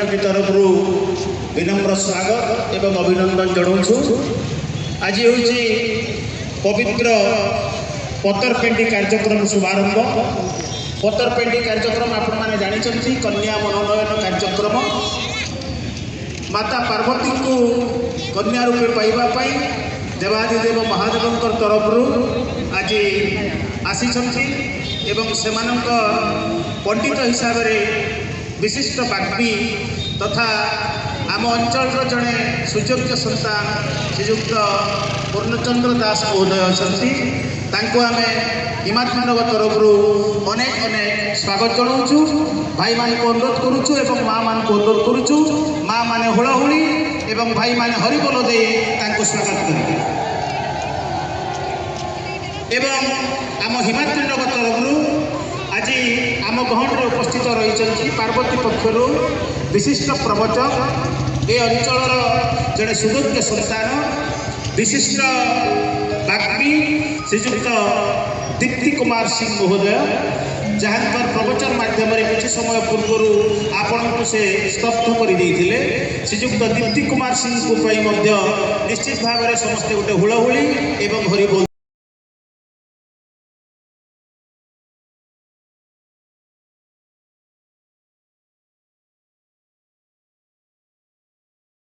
तरफ विनम्र स्वागत एवं अभिनंदन जनाऊँ। आज हूँ पवित्र पतरपेंडी कार्यक्रम शुभारंभ। पतरपेंडी कार्यक्रम आपण मैंने जानते कन्या मनोनयन कार्यक्रम। माता पार्वती को कन्या रूपे पाइबापी देवादिदेव महादेव तरफ आज आसी एवं सेमानक पंडित हिसाब से विशिष्ट वाग्मी तथा आम अंचल जड़े सुयोग्य संतान श्रीजुक्त पूर्णचंद्र दास महोदय अच्छा आम हिमात्मनगर तरफ अनेक अनेक स्वागत जनाऊँ। भाई मान को अनुरोध करुचु एवं माँ मान को अनुरोध करुचु माँ माने हुलाहुली एवं भाई माने हरिबोल दे स्वागत करेंगे। एवं आम हिमाद्रीनगर तरफ आज आम गहन उपस्थित रही पार्वती पक्षर विशिष्ट प्रवचक ए अंचल जड़े सुयोग्य संतान विशिष्ट वाग्मी श्रीजुक्त दीप्ति कुमार सिंह महोदय जहाँ प्रवचन माध्यम किसी समय पूर्व आपण को से स्तब्ध कर श्रीजुक्त दीप्ति कुमार सिंह को निश्चित भाव में समस्ते गोटे हुलाहुली एवं हरिबोल